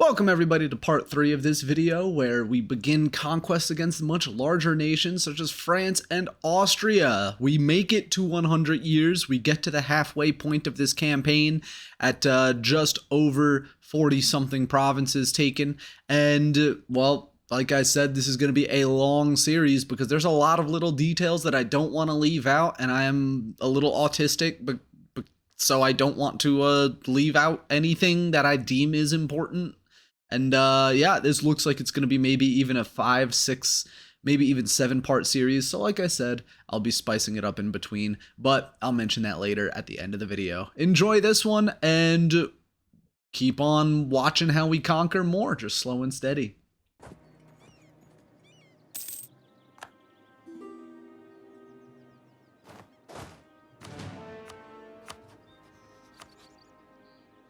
Welcome everybody to part 3 of this video, where we begin conquests against much larger nations such as France and Austria. We make it to 100 years, we get to the halfway point of this campaign at just over 40 something provinces taken, and well, like I said, this is going to be a long series because there's a lot of little details that I don't want to leave out, and I am a little autistic, but so I don't want to leave out anything that I deem is important. And yeah, this looks like it's going to be maybe even a 5, 6, maybe even 7-part series. So like I said, I'll be spicing it up in between, but I'll mention that later at the end of the video. Enjoy this one and keep on watching how we conquer more, just slow and steady.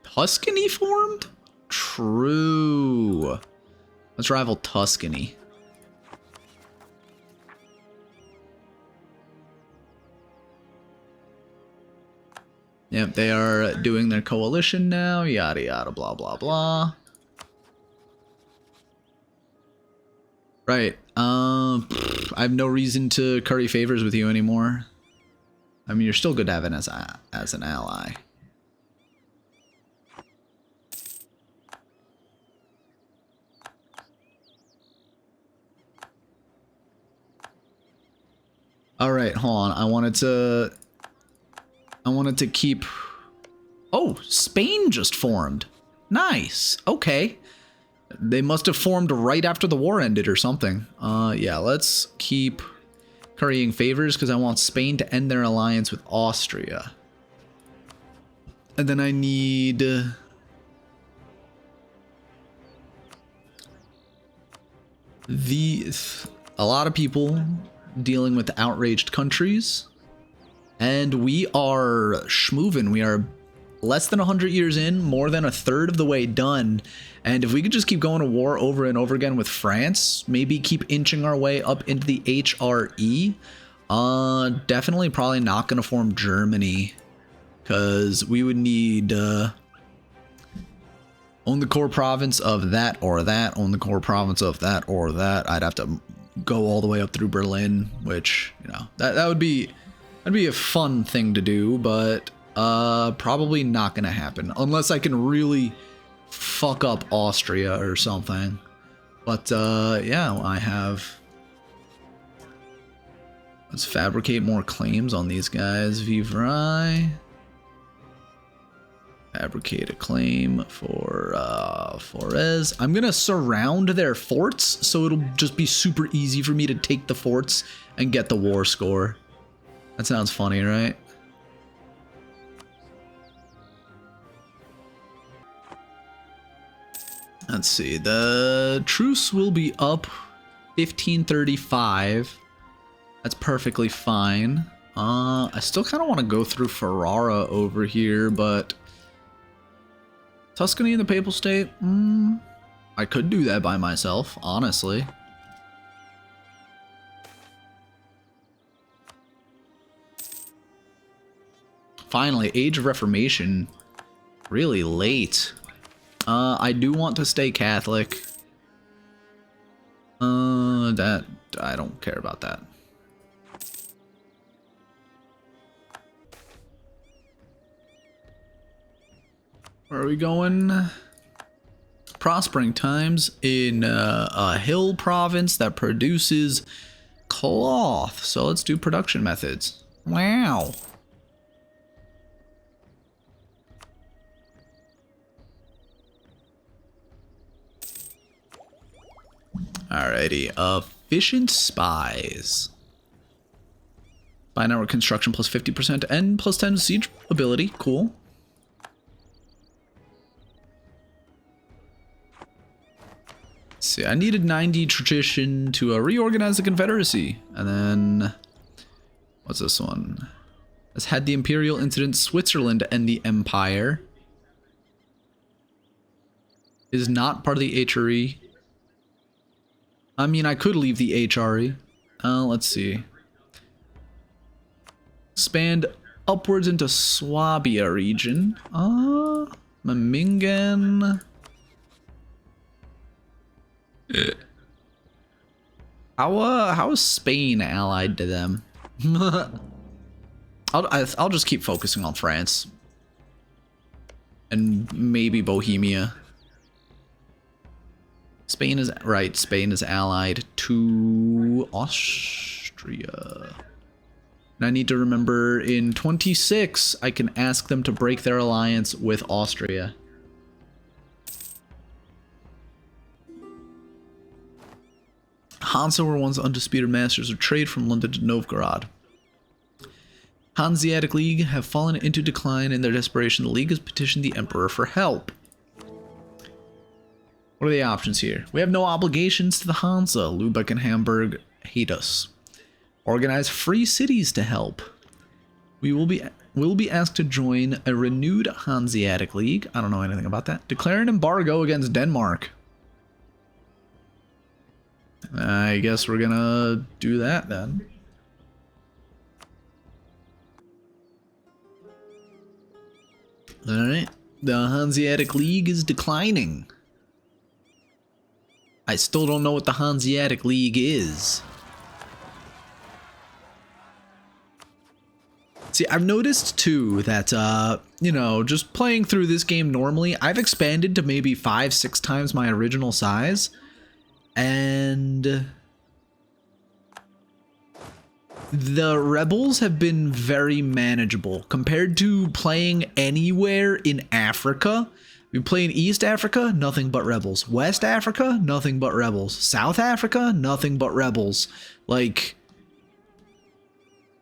Tuscany formed? True. Let's rival Tuscany. Yep, they are doing their coalition now, yada yada blah blah blah. Right. I have no reason to curry favors with you anymore. I mean, you're still good to have it as an ally. All right, hold on. I wanted to keep. Oh, Spain just formed. Nice. Okay. They must have formed right after the war ended or something. Yeah, let's keep currying favors because I want Spain to end their alliance with Austria. And then I need a lot of people dealing with outraged countries, and we are schmoovin'. We are less than 100 years in, more than a third of the way done, and if we could just keep going to war over and over again with France, maybe keep inching our way up into the HRE, definitely probably not going to form Germany, because we would need own the core province of that or that, own the core province of that or that. I'd have to go all the way up through Berlin, which, you know, that'd be a fun thing to do, but probably not gonna happen unless I can really fuck up Austria or something. But yeah, let's fabricate more claims on these guys. Vivrai. Fabricate a claim for Forez. I'm gonna surround their forts, so it'll just be super easy for me to take the forts and get the war score. That sounds funny, right? Let's see. The truce will be up 1535. That's perfectly fine. I still kind of want to go through Ferrara over here, but Tuscany and the Papal State? I could do that by myself, honestly. Finally, Age of Reformation. Really late. I do want to stay Catholic. That I don't care about that. Where are we going? Prospering times in a hill province that produces cloth. So let's do production methods. Wow. Alrighty. Efficient spies. Buy network construction plus 50% and plus 10 siege ability. Cool. See, I needed 90 tradition to reorganize the Confederacy. And then, what's this one? Has had the Imperial Incident Switzerland end the Empire. Is not part of the HRE. I mean, I could leave the HRE. Let's see. Expand upwards into Swabia region. Memmingen. How is Spain allied to them? I'll just keep focusing on France. And maybe Bohemia. Spain is right. Spain is allied to Austria. And I need to remember in 26, I can ask them to break their alliance with Austria. Hansa were once undisputed masters of trade from London to Novgorod. Hanseatic League have fallen into decline. In their desperation, the League has petitioned the Emperor for help. What are the options here? We have no obligations to the Hansa. Lübeck and Hamburg hate us. Organize free cities to help. We will be asked to join a renewed Hanseatic League. I don't know anything about that. Declare an embargo against Denmark. I guess we're gonna do that then. Alright. The Hanseatic League is declining. I still don't know what the Hanseatic League is. See, I've noticed too that, you know, just playing through this game normally, I've expanded to maybe 5-6 times my original size. And the rebels have been very manageable compared to playing anywhere in Africa. We play in East Africa, nothing but rebels. West Africa, nothing but rebels. South Africa, nothing but rebels. Like,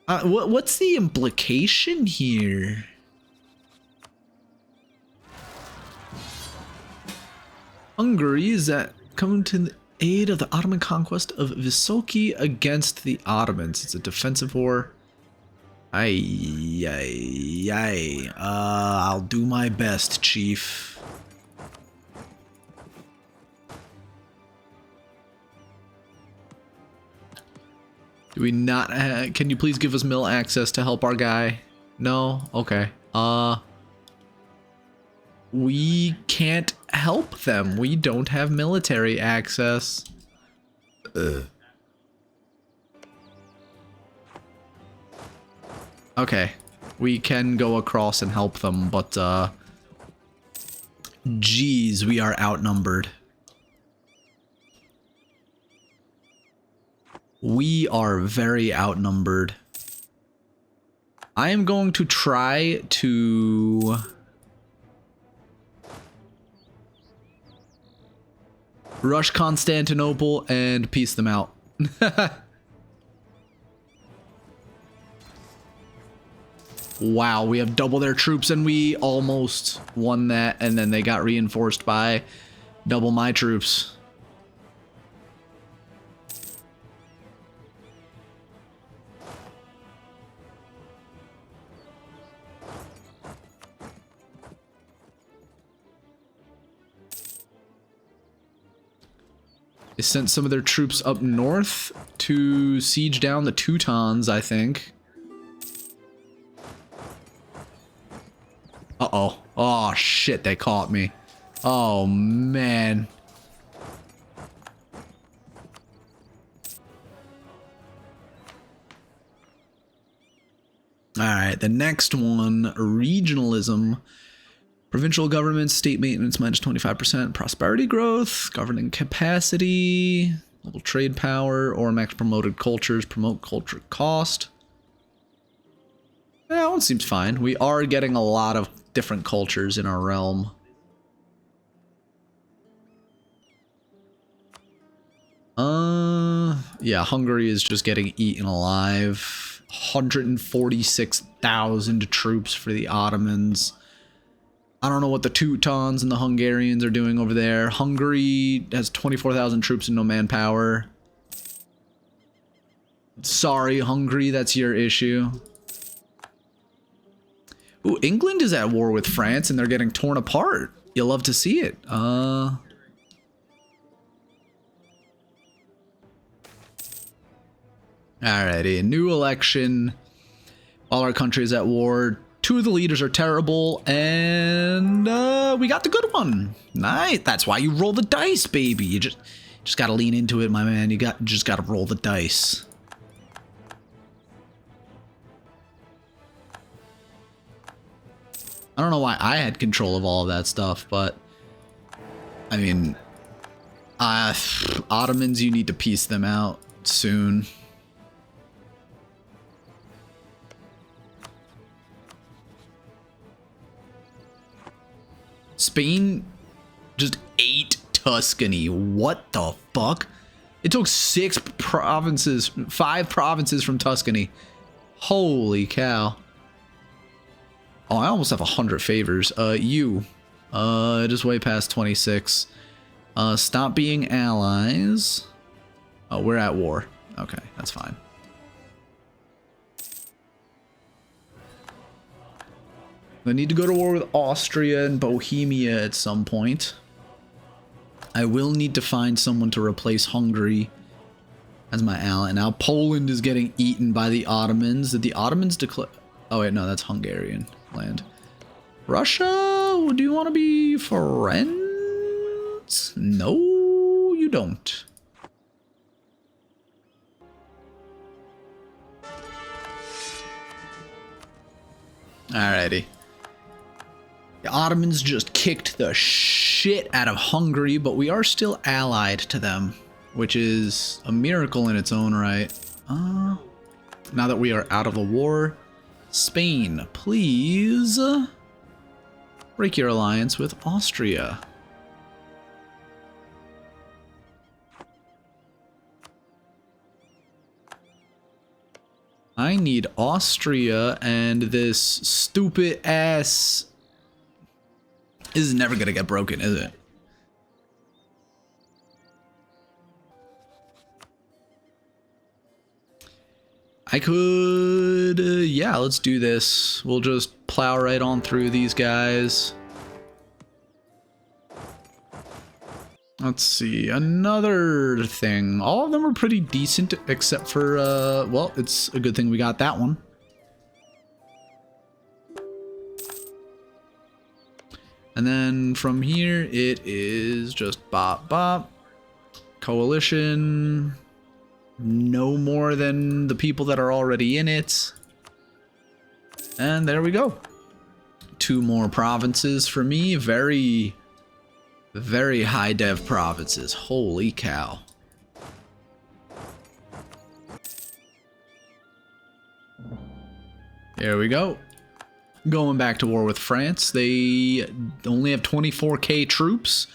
what's the implication here? Hungary is that coming to the aid of the Ottoman conquest of Vysoky against the Ottomans. It's a defensive war. I'll do my best, Chief. Do we not can you please give us mill access to help our guy? No? Okay. We can't help them. We don't have military access. Okay. We can go across and help them, but geez, we are outnumbered. We are very outnumbered. I am going to try to rush Constantinople and piece them out. Wow, we have double their troops and we almost won that, and then they got reinforced by double my troops. They sent some of their troops up north to siege down the Teutons, I think. Uh-oh. Oh, shit, they caught me. Oh, man. Alright, the next one, regionalism. Provincial government, state maintenance minus 25%, prosperity growth, governing capacity, global trade power, or max promoted cultures, promote culture cost. That one seems fine. We are getting a lot of different cultures in our realm. Yeah, Hungary is just getting eaten alive. 146,000 troops for the Ottomans. I don't know what the Teutons and the Hungarians are doing over there. Hungary has 24,000 troops and no manpower. Sorry, Hungary, that's your issue. Ooh, England is at war with France and they're getting torn apart. You'll love to see it. Alrighty, a new election. All our country is at war. 2 of the leaders are terrible, and we got the good one. Nice. That's why you roll the dice, baby. You just Just gotta lean into it, my man. You just gotta roll the dice. I don't know why I had control of all of that stuff, but I mean, Ottomans, you need to piece them out soon. Spain just ate Tuscany. What the fuck? It took 5 provinces from Tuscany. Holy cow. Oh, I almost have 100 favors. It is way past 26. Stop being allies. Oh, we're at war. Okay, that's fine. I need to go to war with Austria and Bohemia at some point. I will need to find someone to replace Hungary as my ally. Now, Poland is getting eaten by the Ottomans. Did the Ottomans declare... Oh, wait, no, that's Hungarian land. Russia, do you want to be friends? No, you don't. Alrighty. The Ottomans just kicked the shit out of Hungary, but we are still allied to them, which is a miracle in its own right. Now that we are out of the war, Spain, please break your alliance with Austria. I need Austria and this stupid ass. This is never gonna get broken, is it? I could, yeah, let's do this. We'll just plow right on through these guys. Let's see, another thing. All of them are pretty decent, except for, well, it's a good thing we got that one. And then from here, it is just bop, bop. Coalition. No more than the people that are already in it. And there we go. 2 more provinces for me. Very, very high dev provinces. Holy cow. There we go. Going back to war with France. They only have 24k troops.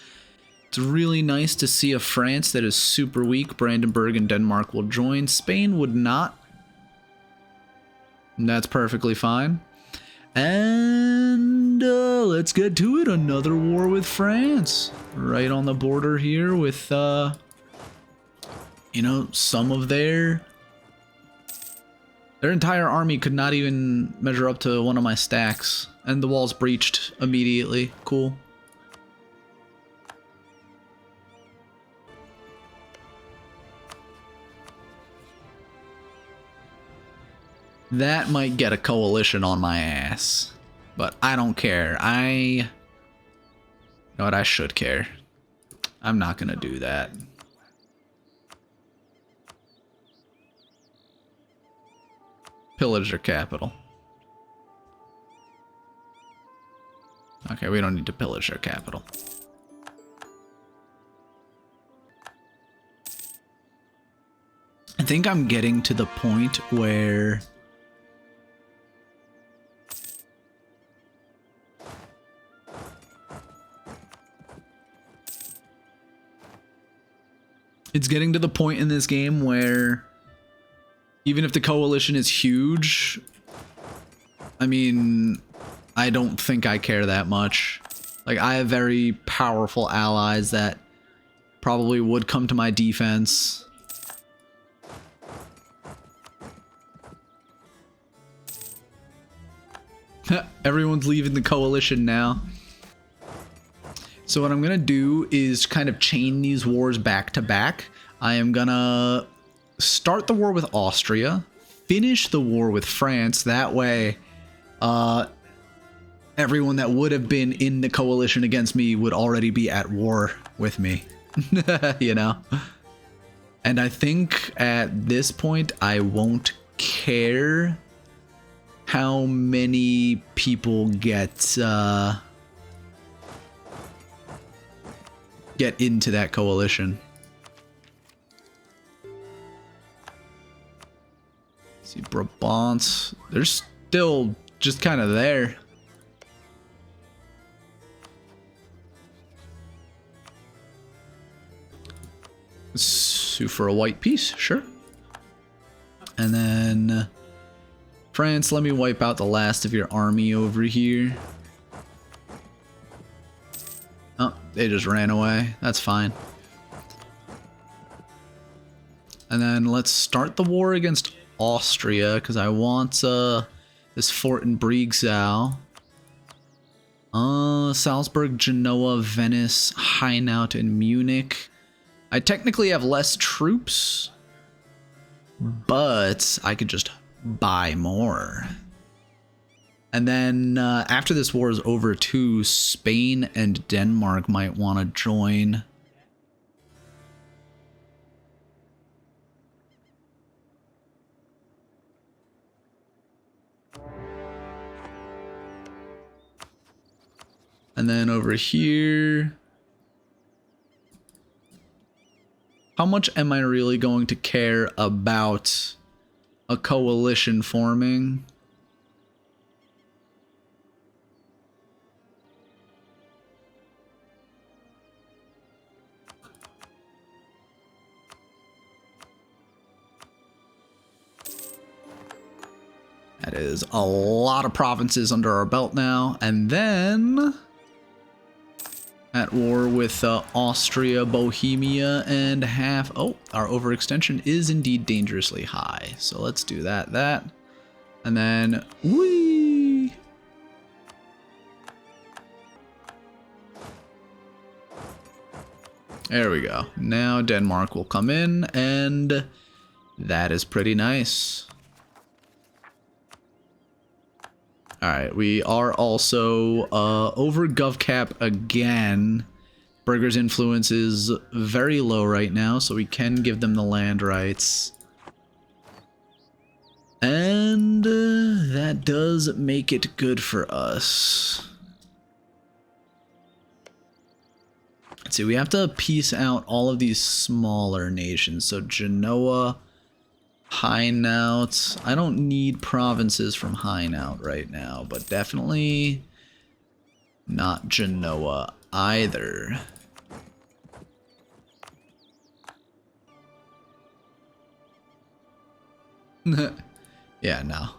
It's really nice to see a France that is super weak. Brandenburg and Denmark will join. Spain would not. And that's perfectly fine. And let's get to it. Another war with France. Right on the border here with, you know, some of their entire army could not even measure up to one of my stacks. And the walls breached immediately. Cool. That might get a coalition on my ass. But I don't care. You know what? I should care. I'm not gonna do that. Pillage their capital. Okay, we don't need to pillage their capital. I think I'm getting to the point where it's getting to the point in this game where even if the coalition is huge, I mean, I don't think I care that much. Like, I have very powerful allies that probably would come to my defense. Everyone's leaving the coalition now. So what I'm gonna do is kind of chain these wars back to back. I am gonna start the war with Austria, finish the war with France. That way, everyone that would have been in the coalition against me would already be at war with me. You know? And I think at this point, I won't care how many people get into that coalition. See, Brabant, they're still just kind of there. Sue for a white piece, sure. And then France, let me wipe out the last of your army over here. Oh, they just ran away. That's fine. And then let's start the war against Austria, because I want this fort in Briegzau. Salzburg, Genoa, Venice, Hainaut, and Munich. I technically have less troops, but I could just buy more. And then after this war is over too, Spain and Denmark might want to join. And then over here, how much am I really going to care about a coalition forming? That is a lot of provinces under our belt now. And then at war with Austria, Bohemia, and half... Oh, our overextension is indeed dangerously high. So let's do that. And then... Whee! There we go. Now Denmark will come in, and that is pretty nice. Alright, we are also over GovCap again. Burger's influence is very low right now, so we can give them the land rights. And that does make it good for us. Let's see, we have to piece out all of these smaller nations. So Genoa, Hainaut. I don't need provinces from Hainaut right now, but definitely not Genoa either. Yeah, no.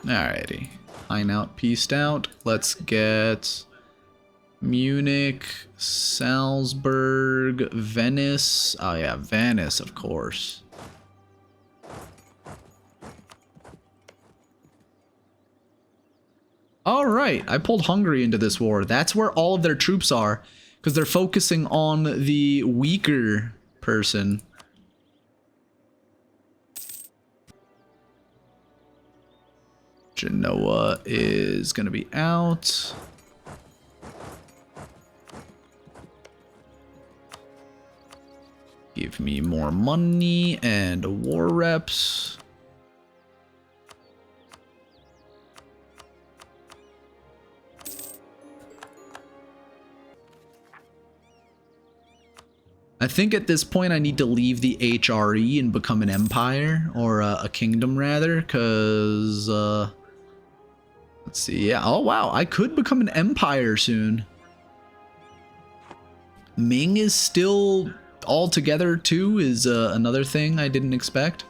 Alrighty. Hainaut pieced out. Let's get Munich, Salzburg, Venice. Oh yeah, Venice, of course. Alright, I pulled Hungary into this war. That's where all of their troops are, because they're focusing on the weaker person. Genoa is going to be out. Give me more money and war reps. I think at this point I need to leave the HRE and become an empire, or a kingdom rather, because let's see, yeah, oh wow, I could become an empire soon. Ming is still all together too, is another thing I didn't expect.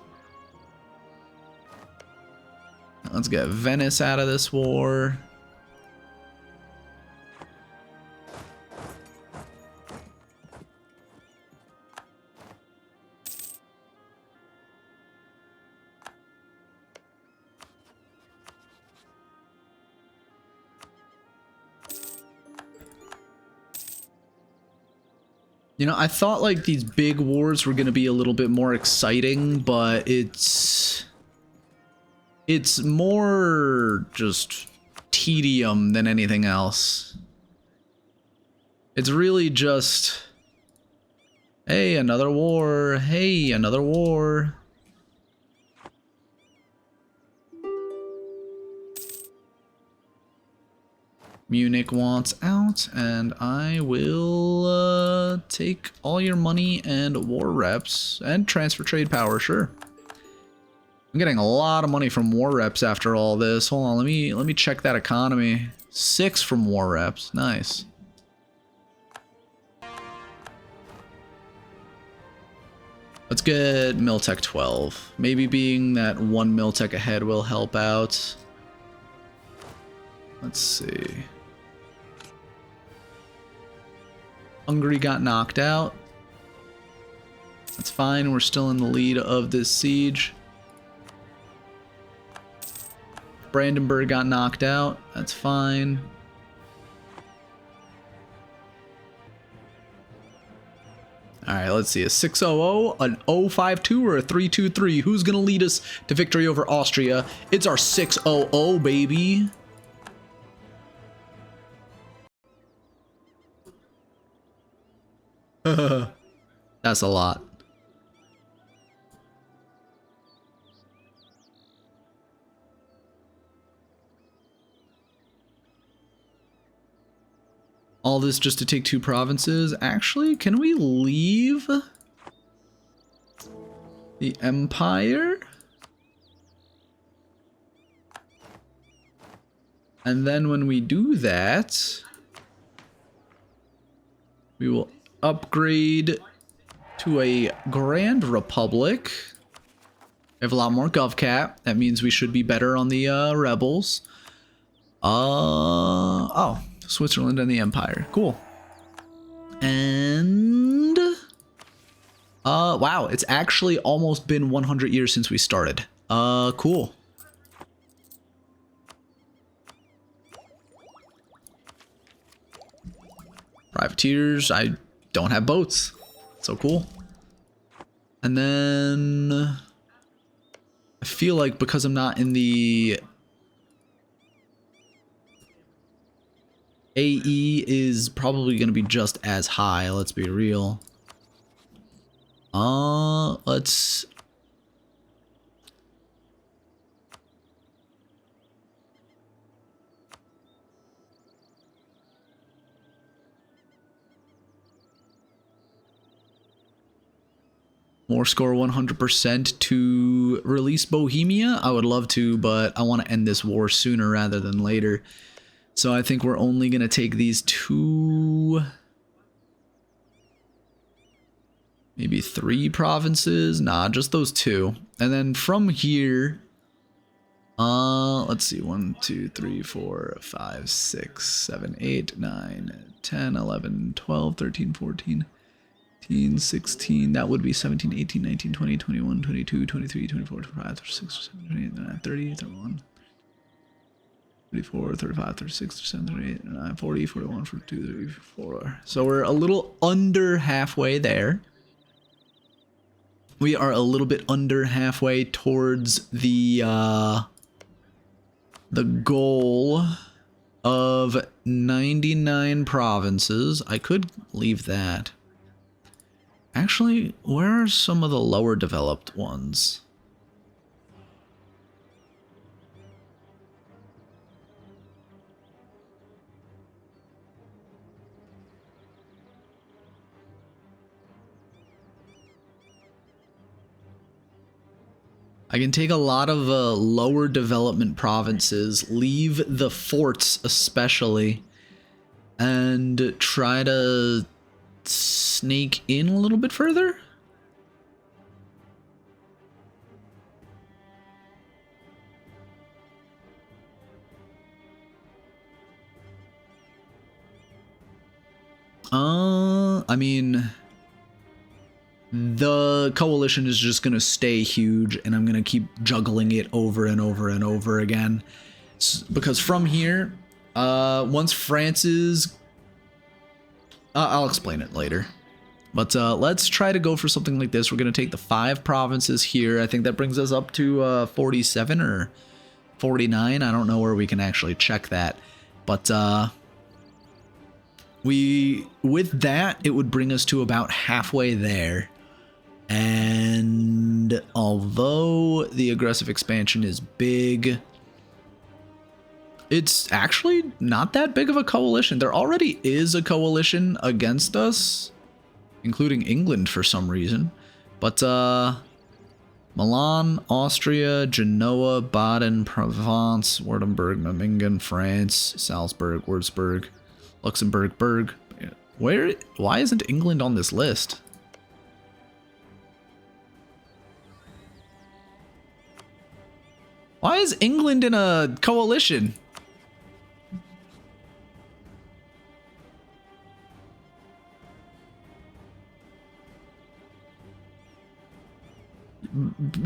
Let's get Venice out of this war. You know, I thought like these big wars were going to be a little bit more exciting, but it's more just tedium than anything else. It's really just, hey, another war. Hey, another war. Munich wants out, and I will take all your money and war reps and transfer trade power, sure. I'm getting a lot of money from war reps after all this. Hold on, let me check that economy. 6 from war reps, nice. Let's get Miltech 12. Maybe being that 1 Miltech ahead will help out. Let's see. Hungary got knocked out. That's fine, we're still in the lead of this siege. Brandenburg got knocked out. That's fine. Alright, let's see. A 600, an 052, or a 323. Who's going to lead us to victory over Austria? It's our 600, baby. That's a lot. All this just to take 2 provinces. Actually, can we leave the empire? And then when we do that, we will upgrade to a Grand Republic. We have a lot more GovCat. That means we should be better on the rebels. Oh, Switzerland and the Empire. Cool. And wow, it's actually almost been 100 years since we started. Cool. Privateers. I don't have boats. So cool. And then I feel like because I'm not in the AE is probably going to be just as high, let's be real. Let's more score 100% to release Bohemia. I would love to, but I want to end this war sooner rather than later. So I think we're only going to take these 2, maybe 3 provinces. Nah, just those 2. And then from here, let's see, 1, 2, 3, 4, 5, 6, 7, 8, 9, 10, 11, 12, 13, 14, 15, 16, that would be 17, 18, 19, 20, 21, 22, 23, 24, 25, 26, 27, 28, 29, 30, 31, 34, 35, 36, 37, 38, 39, 40, 41, 42, 34. So we're a little under halfway there. We are a little bit under halfway towards the goal of 99 provinces. I could leave that. Actually, where are some of the lower developed ones? I can take a lot of lower development provinces, leave the forts especially, and try to snake in a little bit further. I mean, the coalition is just going to stay huge, and I'm going to keep juggling it over and over and over again. Because from here, once France is... I'll explain it later. But let's try to go for something like this. We're going to take the 5 provinces here. I think that brings us up to 47 or 49. I don't know where we can actually check that. But with that, it would bring us to about halfway there. And although the aggressive expansion is big, it's actually not that big of a coalition. There already is a coalition against us, including England for some reason. But Milan, Austria, Genoa, Baden, Provence, Württemberg, Memmingen, France, Salzburg, Würzburg, Luxembourg, Berg. Why isn't England on this list? Why is England in a coalition?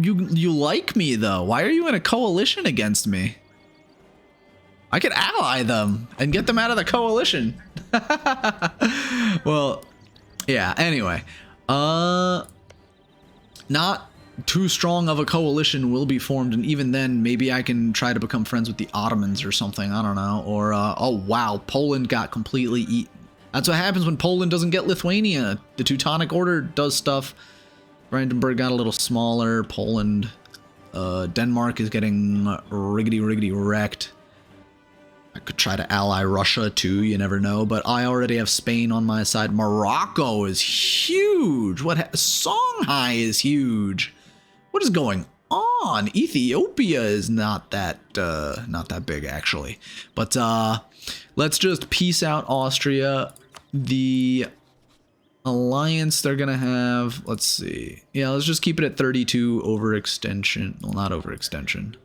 You like me though. Why are you in a coalition against me? I could ally them and get them out of the coalition. Well, yeah, anyway. Not too strong of a coalition will be formed, and even then maybe I can try to become friends with the Ottomans or something. I don't know. Or oh wow, Poland got completely eaten. That's what happens when Poland doesn't get Lithuania. The Teutonic Order does stuff. Brandenburg got a little smaller. Poland, Denmark is getting riggedy wrecked. I could try to ally Russia too, you never know, but I already have Spain on my side. Morocco is huge. Songhai is huge. What is going on? Ethiopia is not that big actually. But let's just peace out Austria. The alliance they're gonna have, let's see. Yeah, let's just keep it at 32 overextension. Well, not overextension.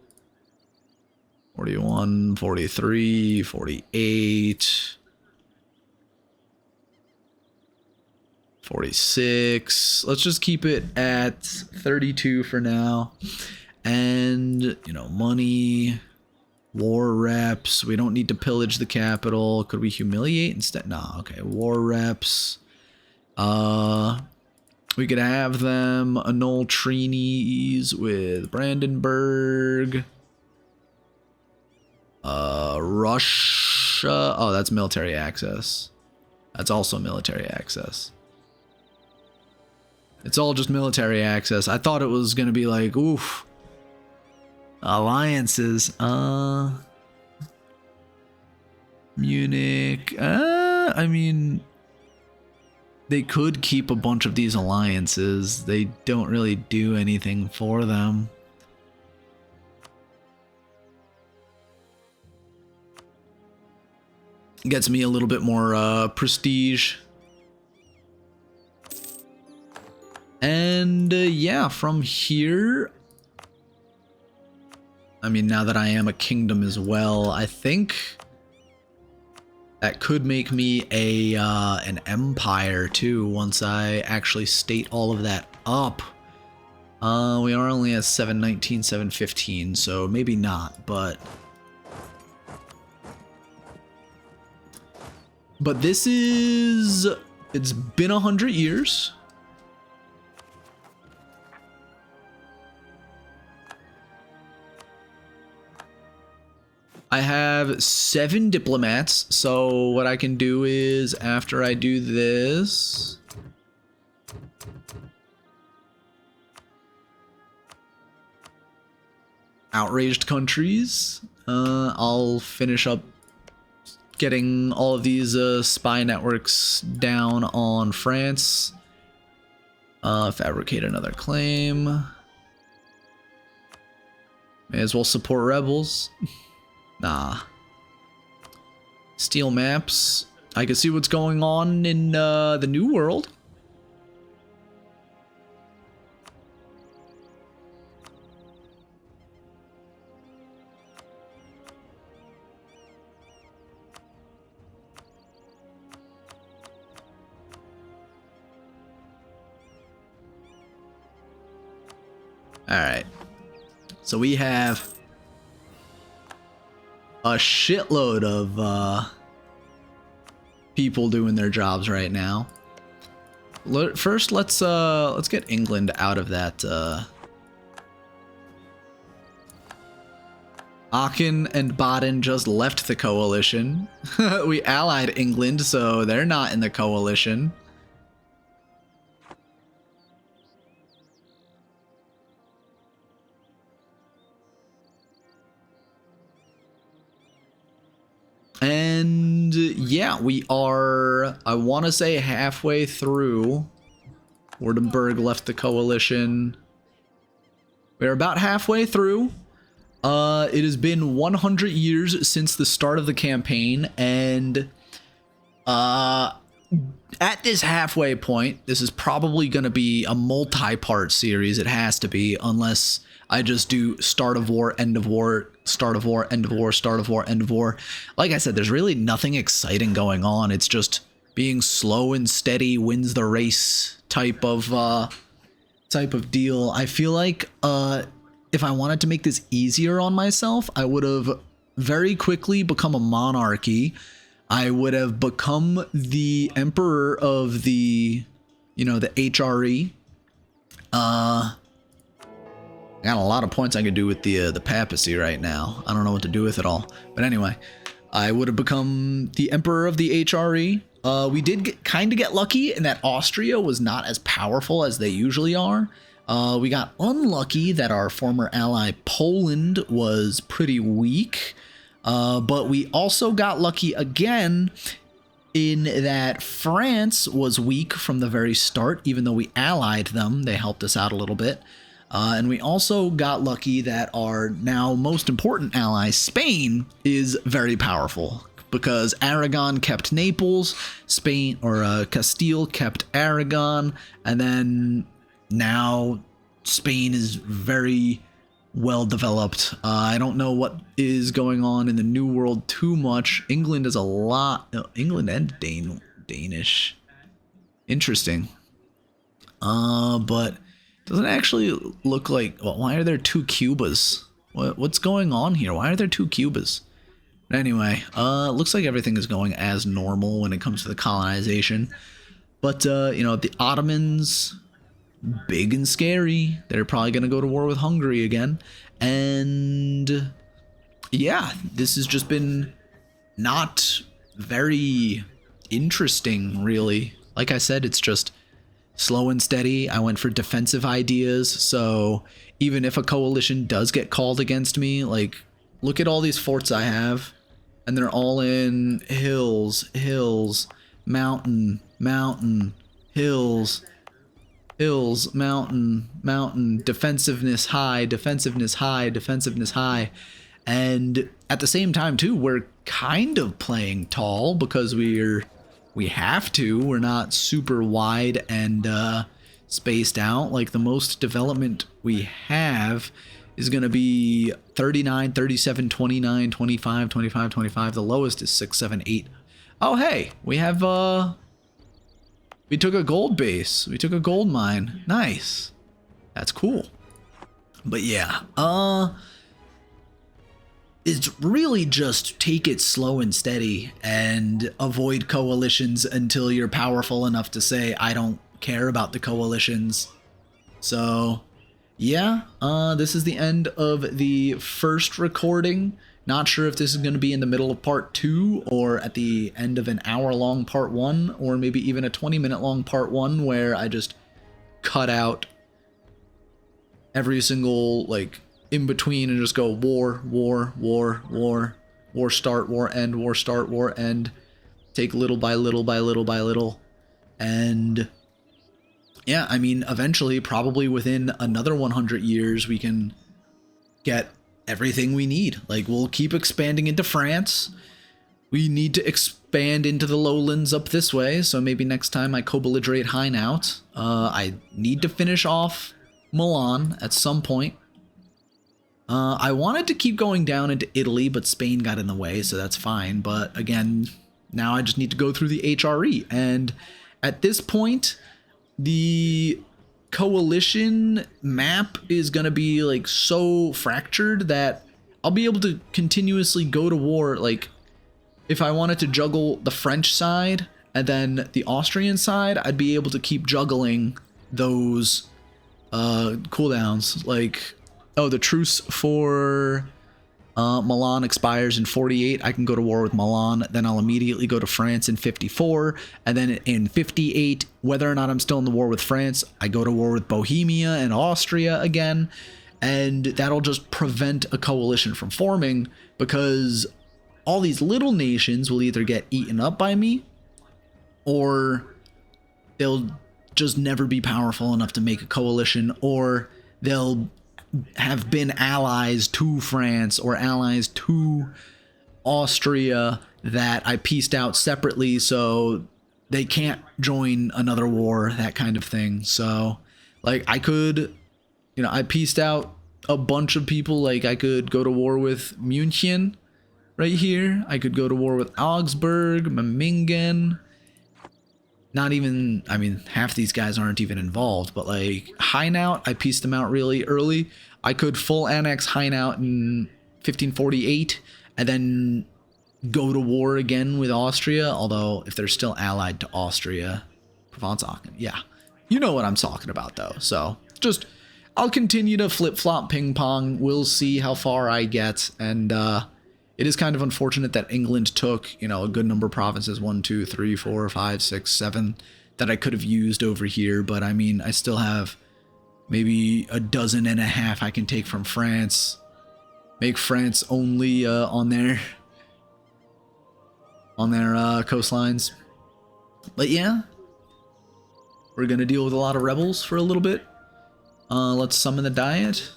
41, 43, 48, 46. Let's just keep it at 32 for now. And, you know, money, war reps. We don't need to pillage the capital. Could we humiliate instead? No, okay. War reps. We could have them annul treaties with Brandenburg. Russia. Oh, that's military access. That's also military access. It's all just military access. I thought it was gonna be like, oof. Alliances. Munich. I mean, they could keep a bunch of these alliances. They don't really do anything for them. Gets me a little bit more prestige. And yeah, from here, I mean, now that I am a kingdom as well, I think that could make me a an empire too once I actually state all of that up. We are only at 719, 715, so maybe not, but this is, it's been 100 years. I have 7 diplomats, so what I can do is, after I do this, outraged countries, I'll finish up getting all of these spy networks down on France. Fabricate another claim. May as well support rebels. Nah. Steal maps. I can see what's going on in the New World. Alright. So we have a shitload of people doing their jobs right now. First, let's get England out of that Aachen and Baden just left the coalition. We allied England, so they're not in the coalition. And yeah, we are, I want to say, halfway through. Wardenburg left the coalition. We're about halfway through. It has been 100 years since the start of the campaign, and at this halfway point, this is probably going to be a multi-part series. It has to be, unless I just do start of war, end of war, start of war, end of war, start of war, end of war. Like I said, there's really nothing exciting going on. It's just being slow and steady wins the race type of deal. I feel like if I wanted to make this easier on myself, I would have very quickly become a monarchy. I would have become the emperor of the, you know, the HRE. I got a lot of points I could do with the papacy right now. I don't know what to do with it all. But anyway, I would have become the emperor of the HRE. We did kind of get lucky in that Austria was not as powerful as they usually are. We got unlucky that our former ally Poland was pretty weak. But we also got lucky again in that France was weak from the very start. Even though we allied them, they helped us out a little bit. And we also got lucky that our now most important ally, Spain, is very powerful. Because Aragon kept Naples, Spain, or Castile kept Aragon, and then now Spain is very well developed. I don't know what is going on in the New World too much. England is a lot, England and Danish. Interesting. But doesn't actually look like, well, why are there two Cubas? What's going on here? Why are there two Cubas? Anyway, looks like everything is going as normal when it comes to the colonization. But, you know, the Ottomans, big and scary. They're probably going to go to war with Hungary again. And, yeah, this has just been not very interesting, really. Like I said, it's just slow and steady. I went for defensive ideas, so even if a coalition does get called against me, like, look at all these forts I have. And they're all in hills, hills, mountain, mountain, hills, hills, mountain, mountain, defensiveness high, defensiveness high, defensiveness high. And at the same time, too, we're kind of playing tall because we have to. We're not super wide and spaced out. Like, the most development we have is going to be 39, 37, 29, 25, 25, 25. The lowest is 6, 7, 8. Oh, hey, we have, we took a gold base. We took a gold mine. Nice. That's cool. But yeah, it's really just take it slow and steady and avoid coalitions until you're powerful enough to say, I don't care about the coalitions. So yeah, this is the end of the first recording. Not sure if this is going to be in the middle of part 2 or at the end of an hour-long part 1, or maybe even a 20-minute-long part 1 where I just cut out every single, like, in between and just go war, war, war, war, war start, war end, war start, war end. Take little by little by little by little. And yeah, I mean, eventually, probably within another 100 years, we can get everything we need. Like, we'll keep expanding into France. We need to expand into the lowlands up this way, so maybe next time I co-belligerate Hainaut. I need to finish off Milan at some point. I wanted to keep going down into Italy, but Spain got in the way, so that's fine. But again, now I just need to go through the HRE. And at this point, the coalition map is going to be, like, so fractured that I'll be able to continuously go to war. Like, if I wanted to juggle the French side and then the Austrian side, I'd be able to keep juggling those cooldowns. Like, oh, the truce for Milan expires in 48. I can go to war with Milan. Then I'll immediately go to France in 54. And then in 58, whether or not I'm still in the war with France, I go to war with Bohemia and Austria again. And that'll just prevent a coalition from forming, because all these little nations will either get eaten up by me, or they'll just never be powerful enough to make a coalition, or they'll have been allies to France or allies to Austria that I pieced out separately, so they can't join another war, that kind of thing. So, like, I could, you know, I pieced out a bunch of people. Like, I could go to war with München right here. I could go to war with Augsburg, Memmingen. Not even, I mean, half these guys aren't even involved, but like Hainaut, I pieced them out really early. I could full annex Hainaut in 1548 and then go to war again with Austria, although if they're still allied to Austria, Provence-Aachen, yeah. You know what I'm talking about though, so just, I'll continue to flip-flop ping-pong. We'll see how far I get, and it is kind of unfortunate that England took, you know, a good number of provinces, 1, 2, 3, 4, 5, 6, 7, that I could have used over here. But I mean, I still have maybe a dozen and a half I can take from France. Make France only on their coastlines. But yeah, we're gonna deal with a lot of rebels for a little bit. Let's summon the Diet.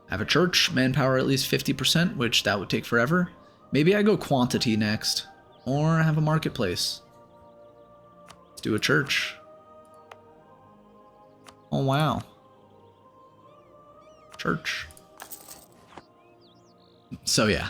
Have a church, manpower at least 50%, which that would take forever. Maybe I go quantity next, or have a marketplace. Let's do a church. Oh wow. Church. So yeah.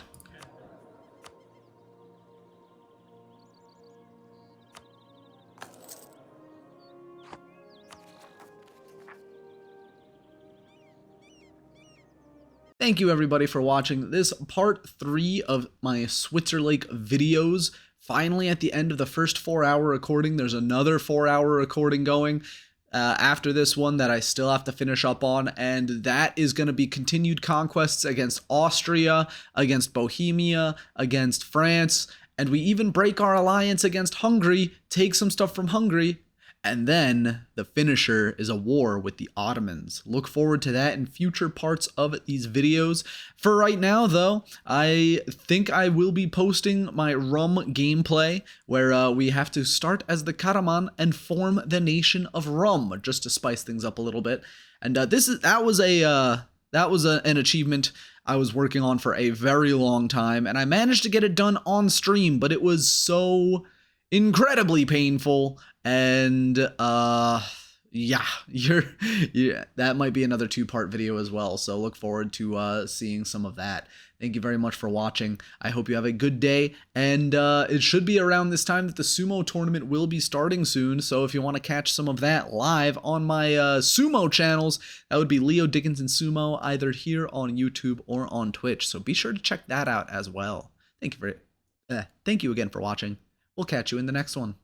Thank you everybody for watching this part 3 of my SWITZERLAKE videos. Finally, at the end of the first 4-hour recording, there's another 4-hour recording going after this one that I still have to finish up on, and that is going to be continued conquests against Austria, against Bohemia, against France, and we even break our alliance against Hungary, take some stuff from Hungary. And then the finisher is a war with the Ottomans. Look forward to that in future parts of these videos. For right now, though, I think I will be posting my Rum gameplay, where we have to start as the Karaman and form the nation of Rum, just to spice things up a little bit. And that was an achievement I was working on for a very long time, and I managed to get it done on stream, but it was so incredibly painful. And yeah, that might be another 2-part video as well, so look forward to seeing some of that. Thank you very much for watching. I hope you have a good day, and it should be around this time that the sumo tournament will be starting soon, so if you want to catch some of that live on my sumo channels, that would be Leo Dickinson Sumo, either here on YouTube or on Twitch, so be sure to check that out as well. Thank you again for watching. We'll catch you in the next one.